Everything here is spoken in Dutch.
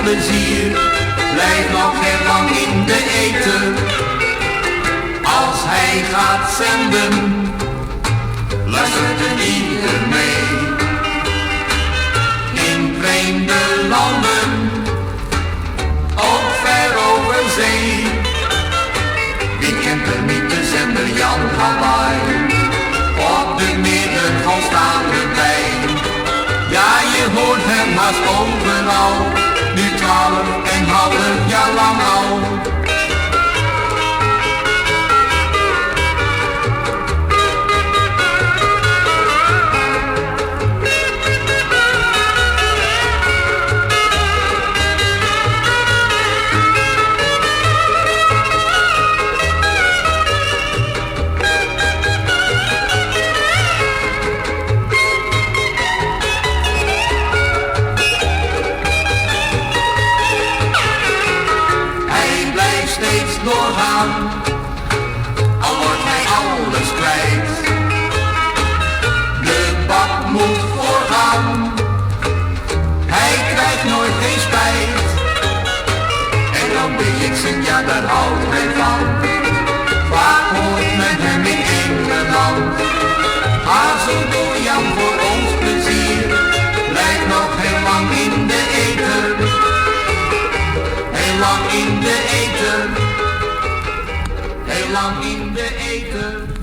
plezier. Blijf nog heel lang in de eten. Als hij gaat zenden, luistert er ieder mee. In vreemde landen, ook ver over zee. Wie kent er niet de zender Jan Hawaii? Op de Middengolf staande bij. Ja, je hoort hem haast overal. Nu 12,5 jaar lang al. Steeds doorgaan, al wordt hij alles kwijt. De bak moet voorgaan, hij krijgt nooit geen spijt. En dan ben ik zin, ja daar houdt hij van. Vaak hoort men hem in Engeland. Honoloeloe Jan voor ons plezier, blijf nog heel lang in de eten. Heel lang in de eten. Heel lang in de eten.